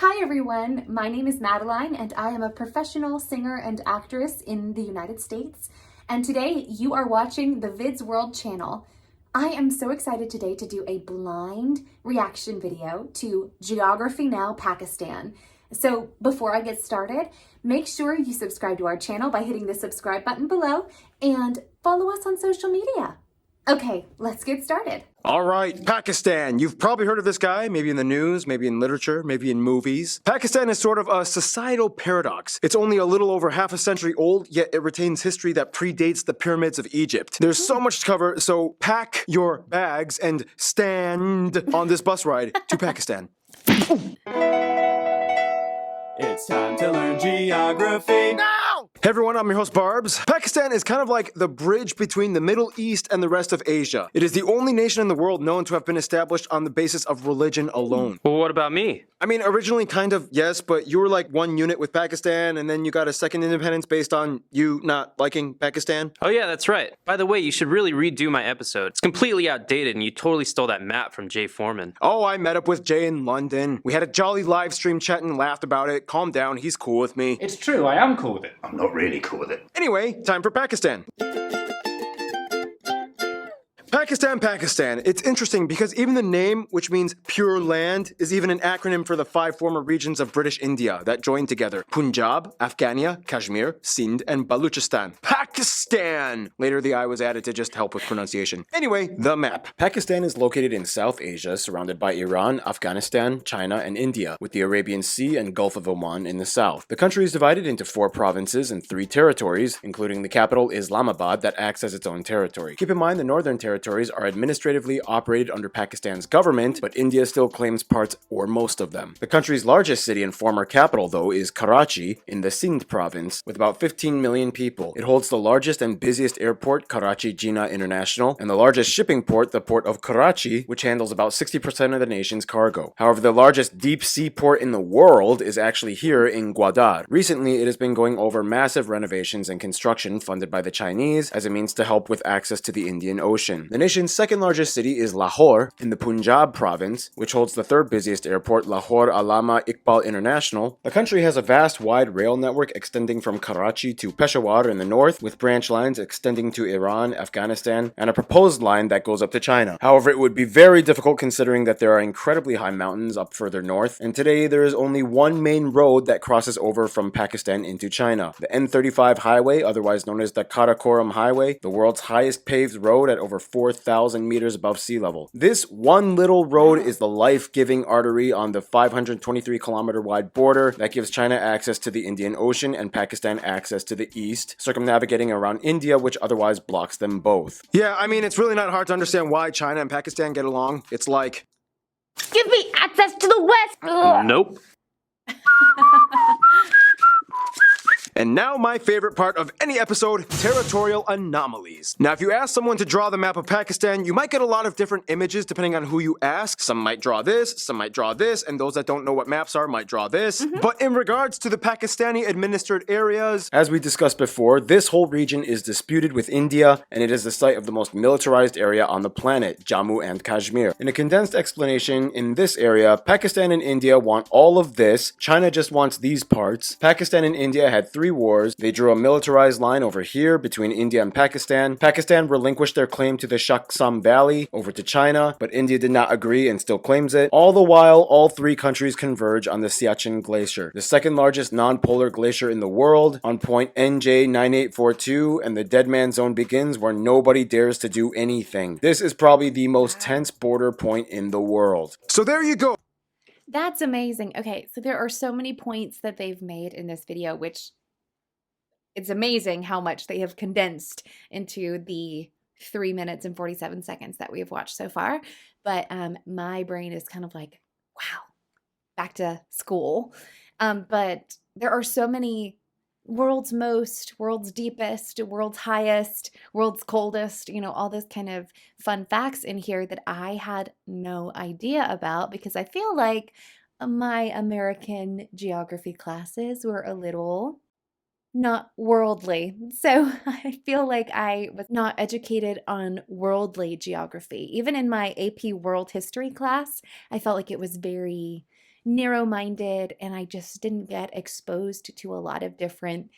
Hi everyone, my name is Madeline and I am a professional singer and actress in the United States. And today you are watching the Vids World channel. I am so excited today to do a blind reaction video to Geography Now Pakistan. So before I get started, make sure you subscribe to our channel by hitting the subscribe button below and follow us on social media. Okay, let's get started. All right, Pakistan. You've probably heard of this guy, maybe in the news, maybe in literature, maybe in movies. Pakistan is sort of a societal paradox. It's only a little over half a century old, yet it retains history that predates the pyramids of Egypt. There's so much to cover, so pack your bags and stand on this bus ride to Pakistan. It's time to learn geography now! Hey everyone, I'm your host Barbs. Pakistan is kind of like the bridge between the Middle East and the rest of Asia. It is the only nation in the world known to have been established on the basis of religion alone. Well, what about me? I mean, originally kind of, yes, but you were like one unit with Pakistan, and then you got a second independence based on you not liking Pakistan. Oh yeah, that's right. By the way, you should really redo my episode. It's completely outdated and you totally stole that map from Jay Foreman. Oh, I met up with Jay in London. We had a jolly live stream chat and laughed about it. Calm down, he's cool with me. It's true, I am cool with it. I'm not really cool with it. Anyway, time for Pakistan. Pakistan. It's interesting because even the name, which means pure land, is even an acronym for the 5 former regions of British India that joined together. Punjab, Afghania, Kashmir, Sindh, and Baluchistan. Pakistan! Later the I was added to just help with pronunciation. Anyway, the map. Pakistan is located in South Asia, surrounded by Iran, Afghanistan, China, and India, with the Arabian Sea and Gulf of Oman in the south. The country is divided into 4 provinces and 3 territories, including the capital Islamabad that acts as its own territory. Keep in mind the northern territories are administratively operated under Pakistan's government, but India still claims parts or most of them. The country's largest city and former capital, though, is Karachi in the Sindh province, with about 15 million people. It holds the largest and busiest airport, Karachi Jinnah International, and the largest shipping port, the port of Karachi, which handles about 60% of the nation's cargo. However, the largest deep sea port in the world is actually here in Gwadar. Recently, it has been going over massive renovations and construction funded by the Chinese as a means to help with access to the Indian Ocean. The nation's second largest city is Lahore in the Punjab province, which holds the 3rd busiest airport, Lahore Allama Iqbal International. The country has a vast wide rail network extending from Karachi to Peshawar in the north, with branch lines extending to Iran, Afghanistan, and a proposed line that goes up to China. However, it would be very difficult considering that there are incredibly high mountains up further north, and today there is only one main road that crosses over from Pakistan into China. The N35 highway, otherwise known as the Karakoram Highway, the world's highest paved road at over 4,000 meters above sea level. This one little road is the life-giving artery on the 523-kilometer wide border that gives China access to the Indian Ocean and Pakistan access to the east, circumnavigating around India, which otherwise blocks them both. Yeah, I mean, it's really not hard to understand why China and Pakistan get along. It's like, give me access to the West! Ugh. Nope. and now my favorite part of any episode, territorial anomalies. Now, if you ask someone to draw the map of Pakistan, you might get a lot of different images depending on who you ask. Some might draw this, some might draw this, and those that don't know what maps are might draw this. But in regards to the Pakistani administered areas, as we discussed before, this whole region is disputed with India, and it is the site of the most militarized area on the planet, Jammu and Kashmir. In a condensed explanation, in this area, Pakistan and India want all of this, China just wants these parts. Pakistan and India had 3 wars. They drew a militarized line over here between India and Pakistan. Pakistan relinquished their claim to the Shaksam Valley over to China, but India did not agree and still claims it. All the while, all 3 countries converge on the Siachen Glacier, the second largest non-polar glacier in the world, on point NJ9842, and the dead man zone begins where nobody dares to do anything. This is probably the most tense border point in the world. So there you go. That's amazing. Okay, so there are so many points that they've made in this video, which it's amazing how much they have condensed into the 3 minutes and 47 seconds that we have watched so far. But my brain is kind of like, wow, back to school. But there are so many world's most, world's deepest, world's highest, world's coldest, all this kind of fun facts in here that I had no idea about because I feel like my American geography classes were a little not worldly. So I feel like I was not educated on worldly geography. Even in my AP World History class, I felt like it was very narrow-minded and I just didn't get exposed to a lot of different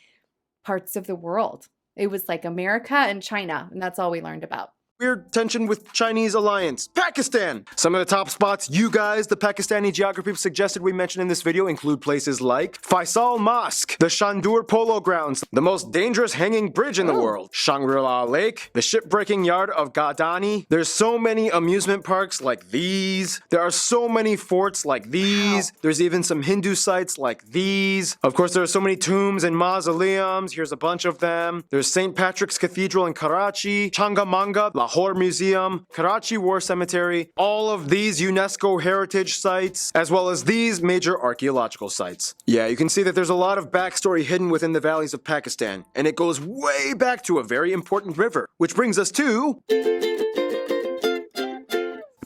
parts of the world. It was like America and China, and that's all we learned about. Weird tension with Chinese alliance. Pakistan! Some of the top spots you guys, the Pakistani geography suggested we mention in this video include places like Faisal Mosque, the Shandur Polo Grounds, the most dangerous hanging bridge in the world, Shangri-La Lake, the shipbreaking yard of Gadani. There's so many amusement parks like these. There are so many forts like these. There's even some Hindu sites like these. Of course, there are so many tombs and mausoleums. Here's a bunch of them. There's St. Patrick's Cathedral in Karachi, Changamanga, Lahore Museum, Karachi War Cemetery, all of these UNESCO heritage sites, as well as these major archaeological sites. Yeah, you can see that there's a lot of backstory hidden within the valleys of Pakistan, and it goes way back to a very important river, which brings us to...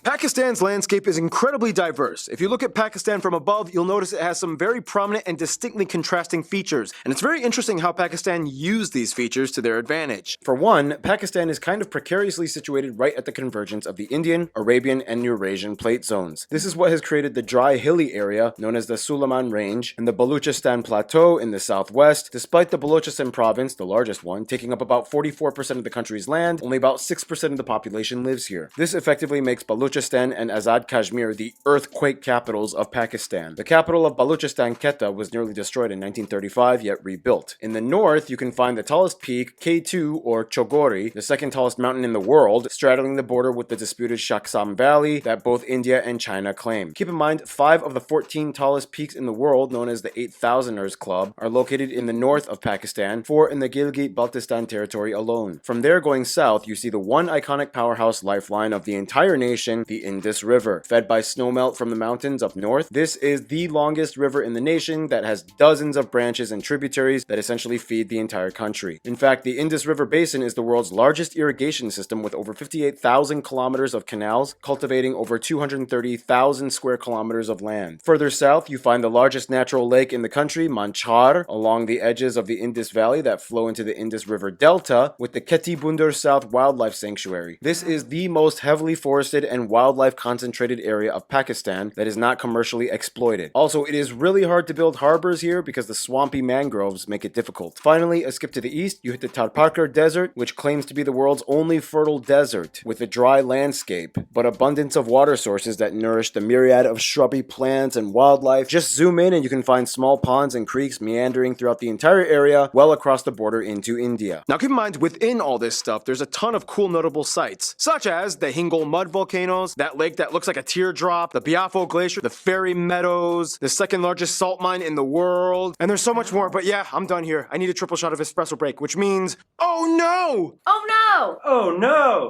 Pakistan's landscape is incredibly diverse. If you look at Pakistan from above, you'll notice it has some very prominent and distinctly contrasting features, and it's very interesting how Pakistan used these features to their advantage. For one, Pakistan is kind of precariously situated right at the convergence of the Indian, Arabian, and Eurasian plate zones. This is what has created the dry, hilly area known as the Sulayman Range and the Baluchistan Plateau in the southwest. Despite the Balochistan province, the largest one, taking up about 44% of the country's land, only about 6% of the population lives here. This effectively makes Balochistan and Azad Kashmir the earthquake capitals of Pakistan. The capital of Balochistan, Quetta, was nearly destroyed in 1935, yet rebuilt. In the north, you can find the tallest peak, K2 or Chogori, the second tallest mountain in the world, straddling the border with the disputed Shaksam Valley that both India and China claim. Keep in mind, 5 of the 14 tallest peaks in the world, known as the 8000ers Club, are located in the north of Pakistan, 4 in the Gilgit-Baltistan territory alone. From there, going south, you see the one iconic powerhouse lifeline of the entire nation, the Indus River. Fed by snowmelt from the mountains up north, this is the longest river in the nation that has dozens of branches and tributaries that essentially feed the entire country. In fact, the Indus River Basin is the world's largest irrigation system with over 58,000 kilometers of canals, cultivating over 230,000 square kilometers of land. Further south, you find the largest natural lake in the country, Manchar, along the edges of the Indus Valley that flow into the Indus River Delta, with the Kheti Bundur South Wildlife Sanctuary. This is the most heavily forested and wildlife concentrated area of Pakistan that is not commercially exploited. Also, it is really hard to build harbors here because the swampy mangroves make it difficult. Finally, a skip to the east, you hit the Tarparkar Desert, which claims to be the world's only fertile desert, with a dry landscape, but abundance of water sources that nourish the myriad of shrubby plants and wildlife. Just zoom in and you can find small ponds and creeks meandering throughout the entire area, well across the border into India. Now keep in mind, within all this stuff, there's a ton of cool notable sites, such as the Hingol mud volcanoes, that lake that looks like a teardrop, the Biafo Glacier, the Fairy Meadows, the second largest salt mine in the world, and there's so much more, but yeah, I'm done here. I need a triple shot of espresso break, which means, oh no! Oh no! Oh no!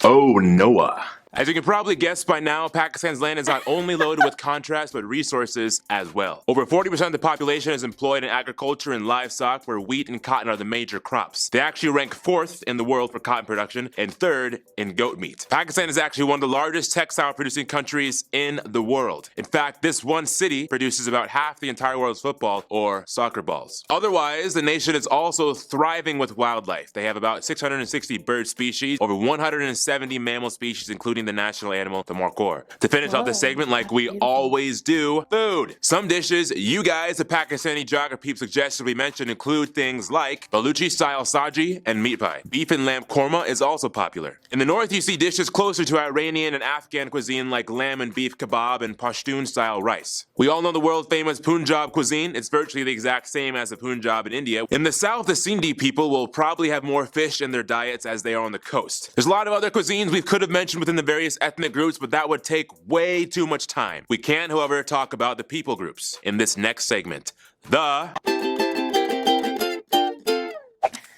Oh, Noah. As you can probably guess by now, Pakistan's land is not only loaded with contrast, but resources as well. Over 40% of the population is employed in agriculture and livestock, where wheat and cotton are the major crops. They actually rank 4th in the world for cotton production and 3rd in goat meat. Pakistan is actually one of the largest textile producing countries in the world. In fact, this one city produces about half the entire world's football or soccer balls. Otherwise, the nation is also thriving with wildlife. They have about 660 bird species, over 170 mammal species, including the national animal, the markhor. To finish off the segment like we always do, food. Some dishes you guys, the Pakistani geography suggested we mention include things like Baluchi style saji and meat pie. Beef and lamb korma is also popular. In the north, you see dishes closer to Iranian and Afghan cuisine like lamb and beef kebab and Pashtun style rice. We all know the world famous Punjab cuisine. It's virtually the exact same as the Punjab in India. In the south, the Sindhi people will probably have more fish in their diets as they are on the coast. There's a lot of other cuisines we could have mentioned within the various ethnic groups, but that would take way too much time. We can, however, talk about the people groups in this next segment.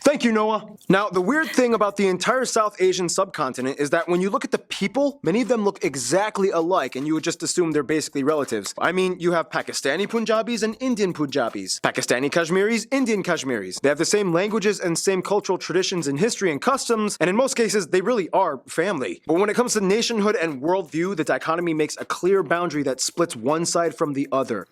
Thank you, Noah. Now, the weird thing about the entire South Asian subcontinent is that when you look at the people, many of them look exactly alike, and you would just assume they're basically relatives. I mean, you have Pakistani Punjabis and Indian Punjabis, Pakistani Kashmiris, Indian Kashmiris. They have the same languages and same cultural traditions and history and customs, and in most cases, they really are family. But when it comes to nationhood and worldview, the dichotomy makes a clear boundary that splits one side from the other.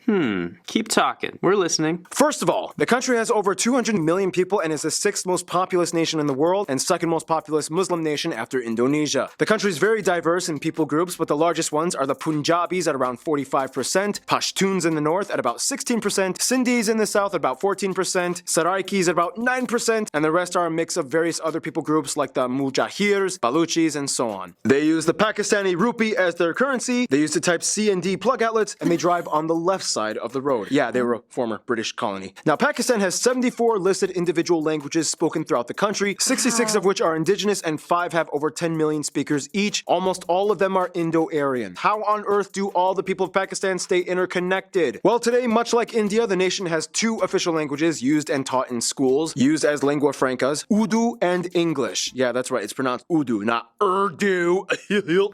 Keep talking. We're listening. First of all, the country has over 200 million people and is the 6th most most populous nation in the world and second most populous Muslim nation after Indonesia. The country is very diverse in people groups, but the largest ones are the Punjabis at around 45%, Pashtuns in the north at about 16%, Sindhis in the south at about 14%, Saraikis at about 9%, and the rest are a mix of various other people groups like the Mujahirs, Baluchis, and so on. They use the Pakistani rupee as their currency, they use the type C and D plug outlets, and they drive on the left side of the road. Yeah, they were a former British colony. Now, Pakistan has 74 listed individual languages spoken throughout the country, 66 of which are indigenous and 5 have over 10 million speakers each. Almost all of them are Indo-Aryan. How on earth do all the people of Pakistan stay interconnected? Well, today, much like India, the nation has 2 official languages used and taught in schools, used as lingua francas, Urdu and English. Yeah, that's right, it's pronounced Urdu, not Urdu.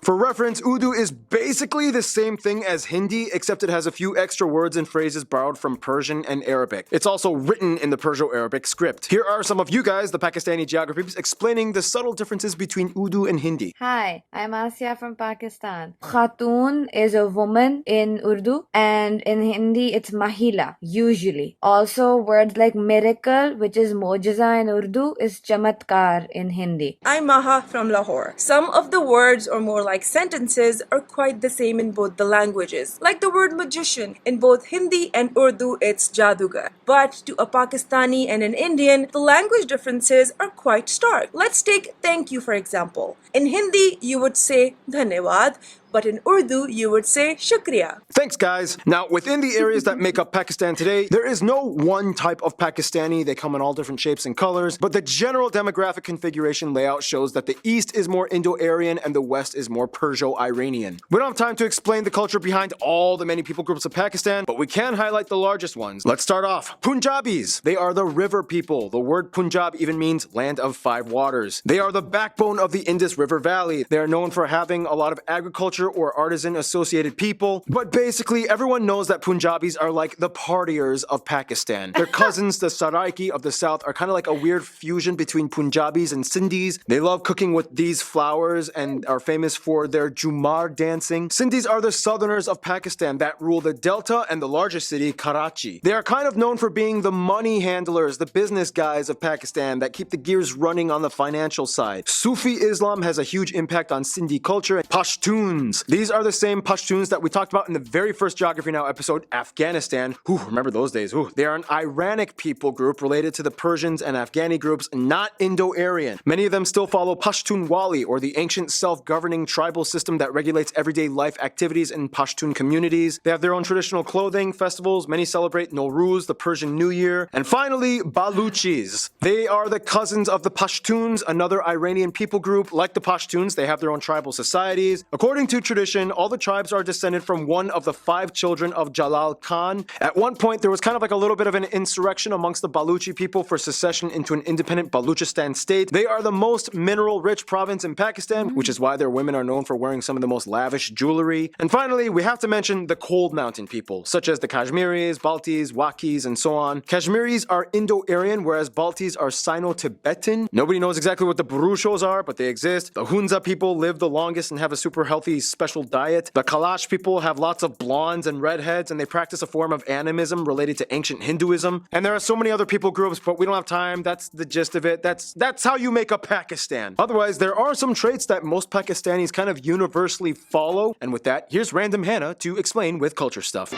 For reference, Urdu is basically the same thing as Hindi, except it has a few extra words and phrases borrowed from Persian and Arabic. It's also written in the Perso-Arabic script. Here are some of you guys, the Pakistani geographers, explaining the subtle differences between Urdu and Hindi. Hi, I'm Asya from Pakistan. Khatun is a woman in Urdu, and in Hindi it's Mahila, usually. Also, words like miracle, which is mojiza in Urdu, is chamatkar in Hindi. I'm Maha from Lahore. Some of the words, or more like sentences, are quite the same in both the languages. Like the word magician, in both Hindi and Urdu it's jadugar. But to a Pakistani and an Indian, the language differences are quite stark. Let's take thank you for example. In Hindi, you would say dhanyawad, but in Urdu, you would say shukriya. Thanks, guys. Now, within the areas that make up Pakistan today, there is no one type of Pakistani. They come in all different shapes and colors, but the general demographic configuration layout shows that the east is more Indo-Aryan and the west is more Perso-Iranian. We don't have time to explain the culture behind all the many people groups of Pakistan, but we can highlight the largest ones. Let's start off. Punjabis. They are the river people. The word Punjab even means land of 5 waters. They are the backbone of the Indus River Valley. They are known for having a lot of agriculture or artisan associated people, but basically everyone knows that Punjabis are like the partiers of Pakistan. Their cousins, the Saraiki of the south, are kind of like a weird fusion between Punjabis and Sindhis. They love cooking with these flowers and are famous for their Jumar dancing. Sindhis are the southerners of Pakistan that rule the delta and the largest city, Karachi. They are kind of known for being the money handlers, the business guys of Pakistan that keep the gears running on the financial side. Sufi Islam has a huge impact on Sindhi culture. Pashtuns. These are the same Pashtuns that we talked about in the very first Geography Now episode, Afghanistan. Remember those days. They are an Iranic people group related to the Persians and Afghani groups, not Indo-Aryan. Many of them still follow Pashtunwali, or the ancient self-governing tribal system that regulates everyday life activities in Pashtun communities. They have their own traditional clothing, festivals. Many celebrate Nowruz, the Persian New Year. And finally, Baluchis. They are the cousins of the Pashtuns, another Iranian people group. Like the Pashtuns, they have their own tribal societies. According to tradition, all the tribes are descended from one of the 5 children of Jalal Khan. At one point, there was kind of like a little bit of an insurrection amongst the Baluchi people for secession into an independent Baluchistan state. They are the most mineral-rich province in Pakistan, which is why their women are known for wearing some of the most lavish jewelry. And finally, we have to mention the cold mountain people, such as the Kashmiris, Baltis, Wakis, and so on. Kashmiris are Indo-Aryan, whereas Baltis are Sino-Tibetan. Nobody knows exactly what the Baruchos are, but they exist. The Hunza people live the longest and have a super healthy special diet. The Kalash people have lots of blondes and redheads, and they practice a form of animism related to ancient Hinduism. And there are so many other people groups, but we don't have time. That's the gist of it. That's how you make a Pakistan. Otherwise, there are some traits that most Pakistanis kind of universally follow. And with that, here's Random Hannah to explain with culture stuff.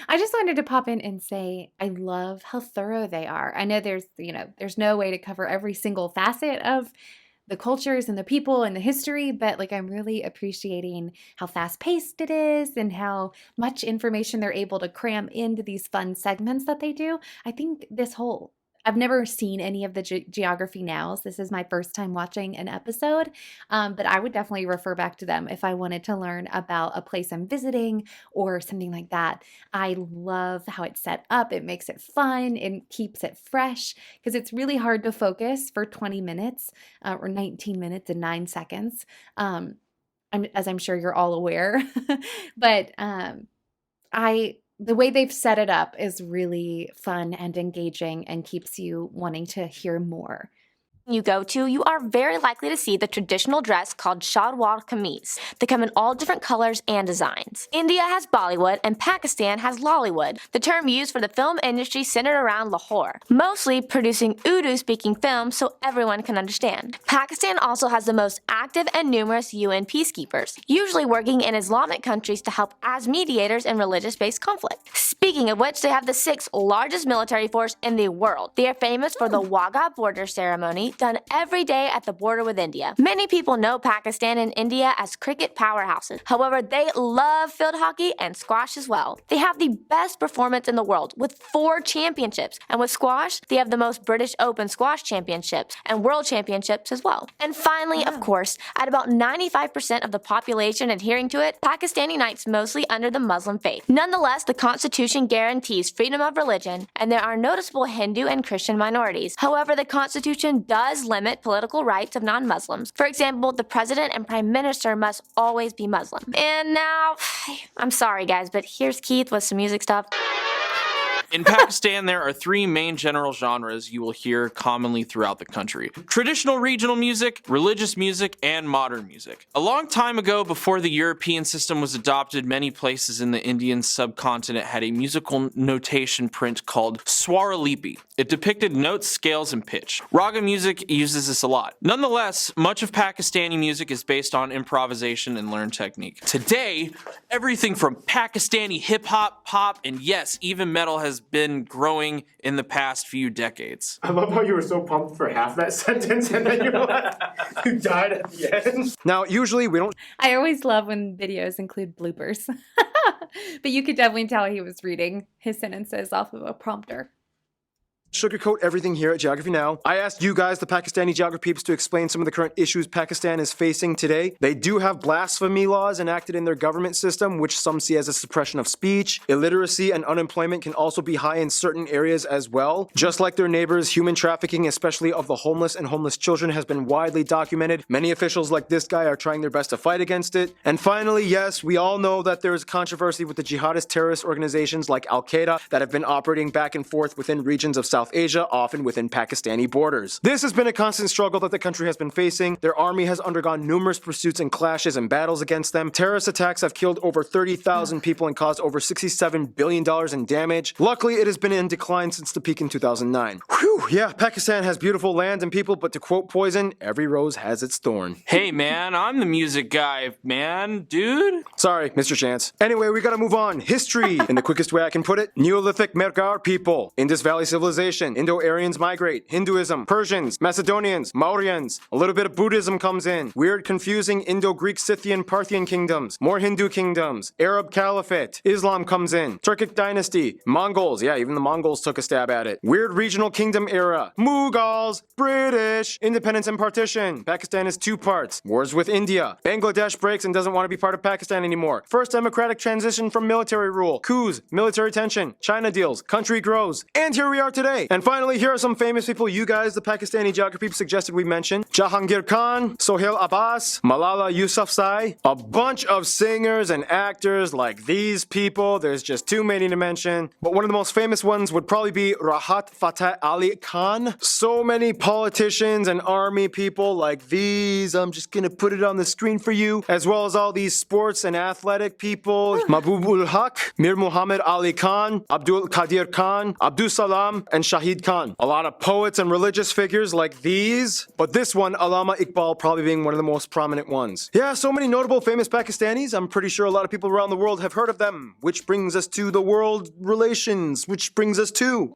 I just wanted to pop in and say I love how thorough they are. I know there's no way to cover every single facet of the cultures and the people and the history, but like I'm really appreciating how fast-paced it is and how much information they're able to cram into these fun segments that they do. I think I've never seen any of the Geography Nows. This is my first time watching an episode, but I would definitely refer back to them if I wanted to learn about a place I'm visiting or something like that. I love how it's set up. It makes it fun and keeps it fresh because it's really hard to focus for 20 minutes or 19 minutes and 9 seconds, as I'm sure you're all aware. But the way they've set it up is really fun and engaging and keeps you wanting to hear more. you go to, you are very likely to see the traditional dress called shalwar kameez. They come in all different colors and designs. India has Bollywood and Pakistan has Lollywood, the term used for the film industry centered around Lahore, mostly producing Urdu-speaking films so everyone can understand. Pakistan also has the most active and numerous UN peacekeepers, usually working in Islamic countries to help as mediators in religious-based conflict. Speaking of which, they have the 6th largest military force in the world. They are famous for the Wagah border ceremony done every day at the border with India. Many people know Pakistan and India as cricket powerhouses. However, they love field hockey and squash as well. They have the best performance in the world with 4 championships. And with squash, they have the most British Open squash championships and world championships as well. And finally, of course, at about 95% of the population adhering to it, Pakistan unites mostly under the Muslim faith. Nonetheless, the constitution guarantees freedom of religion, and there are noticeable Hindu and Christian minorities. However, the constitution does limit political rights of non-Muslims. For example, the president and prime minister must always be Muslim. And now, I'm sorry guys, but here's Keith with some music stuff. In Pakistan, there are 3 main general genres you will hear commonly throughout the country: traditional regional music, religious music, and modern music. A long time ago, before the European system was adopted, many places in the Indian subcontinent had a musical notation print called Swaralipi. It depicted notes, scales, and pitch. Raga music uses this a lot. Nonetheless, much of Pakistani music is based on improvisation and learned technique. Today, everything from Pakistani hip-hop, pop, and yes, even metal has been growing in the past few decades. I love how you were so pumped for half that sentence and then you died at the end. Now, usually we don't I always love when videos include bloopers. But you could definitely tell he was reading his sentences off of a prompter. sugarcoat everything here at Geography Now. I asked you guys, the Pakistani geography peeps, to explain some of the current issues Pakistan is facing today. They do have blasphemy laws enacted in their government system, which some see as a suppression of speech. Illiteracy and unemployment can also be high in certain areas as well. Just like their neighbors, human trafficking, especially of the homeless and homeless children, has been widely documented. Many officials like this guy are trying their best to fight against it. And finally, yes, we all know that there is controversy with the jihadist terrorist organizations like Al-Qaeda that have been operating back and forth within regions of South Asia, often within Pakistani borders. This has been a constant struggle that the country has been facing. Their army has undergone numerous pursuits and clashes and battles against them. Terrorist attacks have killed over 30,000 people and caused over $67 billion in damage. Luckily, it has been in decline since the peak in 2009. Whew, yeah, Pakistan has beautiful land and people, but to quote Poison, every rose has its thorn. Hey man, I'm the music guy, man, dude. Sorry, Mr. Chance. Anyway, we gotta move on. History, in the quickest way I can put it. Neolithic Mergar people, Indus Valley Civilization, Indo-Aryans migrate, Hinduism, Persians, Macedonians, Mauryans, a little bit of Buddhism comes in, weird confusing Indo-Greek Scythian Parthian kingdoms, more Hindu kingdoms, Arab Caliphate, Islam comes in, Turkic dynasty, Mongols, yeah, even the Mongols took a stab at it, weird regional kingdom era, Mughals, British, independence and partition, Pakistan is two parts, wars with India, Bangladesh breaks and doesn't want to be part of Pakistan anymore, first democratic transition from military rule, coups, military tension, China deals, country grows, and here we are today. And finally, here are some famous people you guys, the Pakistani geography suggested we mention. Jahangir Khan, Sohail Abbas, Malala Yousafzai, a bunch of singers and actors like these people. There's just too many to mention. But one of the most famous ones would probably be Rahat Fateh Ali Khan. So many politicians and army people like these. I'm just gonna put it on the screen for you, as well as all these sports and athletic people. Mahbub-ul Haq, Mir Muhammad Ali Khan, Abdul Qadir Khan, Abdul Salam, and Shahid Khan. A lot of poets and religious figures like these, but this one, Allama Iqbal, probably being one of the most prominent ones. Yeah, so many notable famous Pakistanis. I'm pretty sure a lot of people around the world have heard of them, which brings us to the world relations, which brings us to...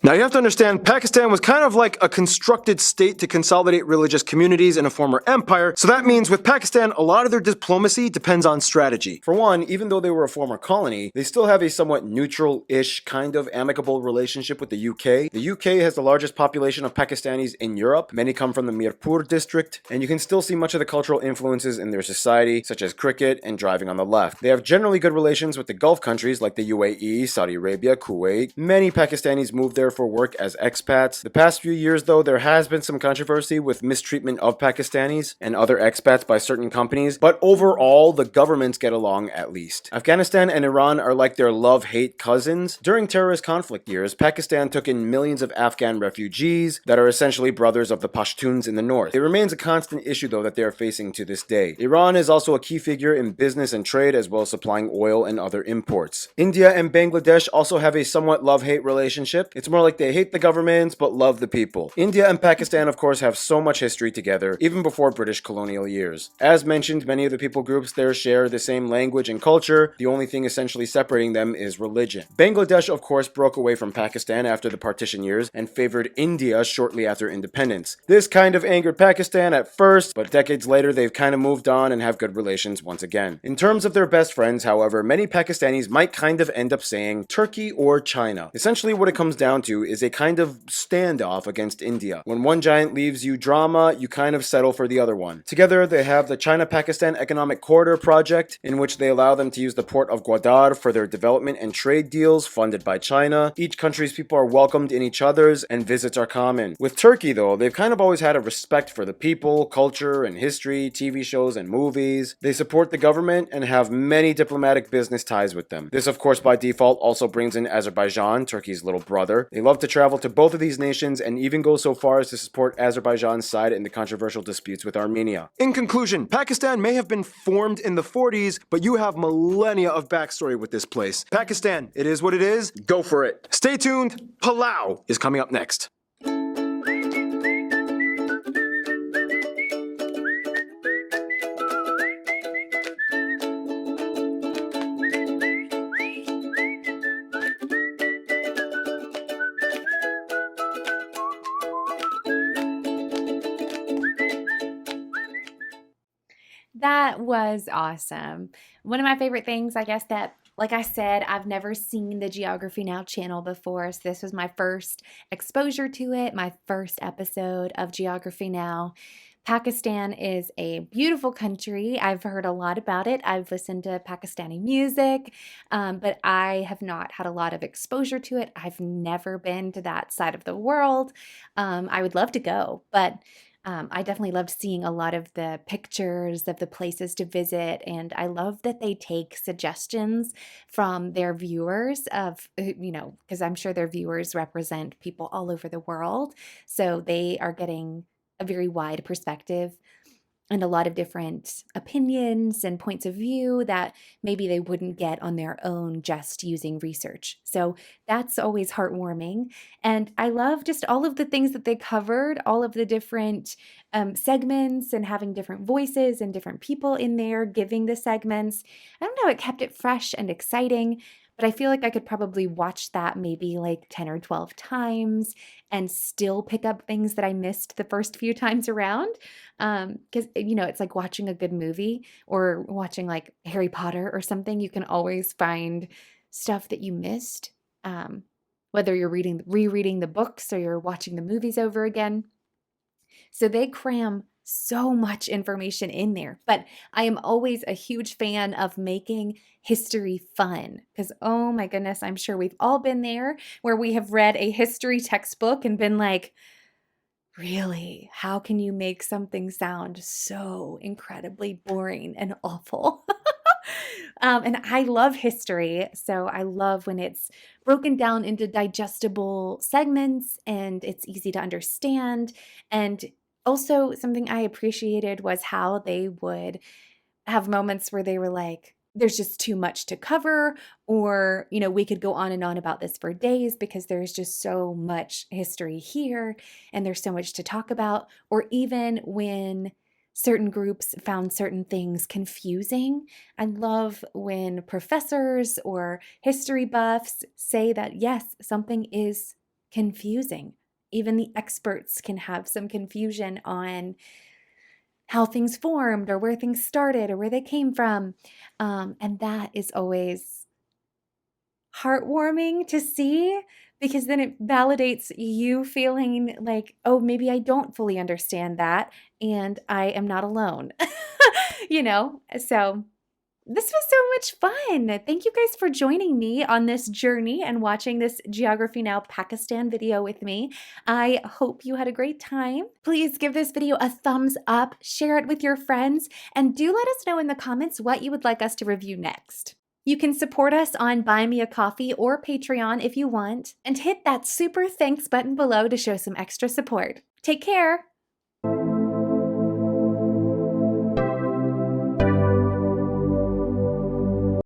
Now you have to understand, Pakistan was kind of like a constructed state to consolidate religious communities in a former empire, so that means with Pakistan, a lot of their diplomacy depends on strategy. For one, even though they were a former colony, they still have a somewhat neutral-ish kind of amicable relationship with the UK. The UK has the largest population of Pakistanis in Europe. Many come from the Mirpur district, and you can still see much of the cultural influences in their society, such as cricket and driving on the left. They have generally good relations with the Gulf countries like the UAE, Saudi Arabia, Kuwait. Many Pakistanis moved there for work as expats. The past few years, though, there has been some controversy with mistreatment of Pakistanis and other expats by certain companies, but overall, the governments get along at least. Afghanistan and Iran are like their love-hate cousins. During terrorist conflict years, Pakistan took in millions of Afghan refugees that are essentially brothers of the Pashtuns in the north. It remains a constant issue, though, that they are facing to this day. Iran is also a key figure in business and trade, as well as supplying oil and other imports. India and Bangladesh also have a somewhat love-hate relationship. It's more like they hate the governments, but love the people. India and Pakistan, of course, have so much history together, even before British colonial years. As mentioned, many of the people groups there share the same language and culture. The only thing essentially separating them is religion. Bangladesh, of course, broke away from Pakistan after the partition years and favored India shortly after independence. This kind of angered Pakistan at first, but decades later they've kind of moved on and have good relations once again. In terms of their best friends, however, many Pakistanis might kind of end up saying Turkey or China. Essentially what it comes down to is a kind of standoff against India. When one giant leaves you drama, you kind of settle for the other one. Together they have the China-Pakistan Economic Corridor project, in which they allow them to use the port of Gwadar for their development and trade deals funded by China. Each country's people are welcomed in each other's and visits are common. With Turkey though, they've kind of always had a respect for the people, culture, and history, TV shows and movies. They support the government and have many diplomatic business ties with them. This of course by default also brings in Azerbaijan, Turkey's little brother. They love to travel to both of these nations and even go so far as to support Azerbaijan's side in the controversial disputes with Armenia. In conclusion, Pakistan may have been formed in the 40s, but you have millennia of backstory with this place. Pakistan, it is what it is. Go for it. Stay tuned. Palau is coming up next. That was awesome. One of my favorite things, I guess, that, like I said, I've never seen the Geography Now channel before, so this was my first exposure to it, my first episode of Geography Now. Pakistan is a beautiful country. I've heard a lot about it. I've listened to Pakistani music, but I have not had a lot of exposure to it. I've never been to that side of the world. I would love to go, but I definitely loved seeing a lot of the pictures of the places to visit, and I love that they take suggestions from their viewers of, because I'm sure their viewers represent people all over the world, so they are getting a very wide perspective and a lot of different opinions and points of view that maybe they wouldn't get on their own just using research. So that's always heartwarming. And I love just all of the things that they covered, all of the different segments and having different voices and different people in there giving the segments. I don't know, it kept it fresh and exciting. But I feel like I could probably watch that maybe like 10 or 12 times and still pick up things that I missed the first few times around. Because, it's like watching a good movie or watching like Harry Potter or something. You can always find stuff that you missed, whether you're rereading the books or you're watching the movies over again. So they cram so much information in there, but I am always a huge fan of making history fun because, oh my goodness, I'm sure we've all been there where we have read a history textbook and been like, really, how can you make something sound so incredibly boring and awful? And I love history, so I love when it's broken down into digestible segments and it's easy to understand. And also, something I appreciated was how they would have moments where they were like, there's just too much to cover, or, we could go on and on about this for days because there's just so much history here and there's so much to talk about. Or even when certain groups found certain things confusing. I love when professors or history buffs say that, yes, something is confusing. Even the experts can have some confusion on how things formed or where things started or where they came from. And that is always heartwarming to see because then it validates you feeling like, oh, maybe I don't fully understand that and I am not alone, So This was so much fun. Thank you guys for joining me on this journey and watching this Geography Now Pakistan video with me. I hope you had a great time. Please give this video a thumbs up, share it with your friends, and do let us know in the comments what you would like us to review next. You can support us on Buy Me a Coffee or Patreon if you want, and hit that super thanks button below to show some extra support. Take care!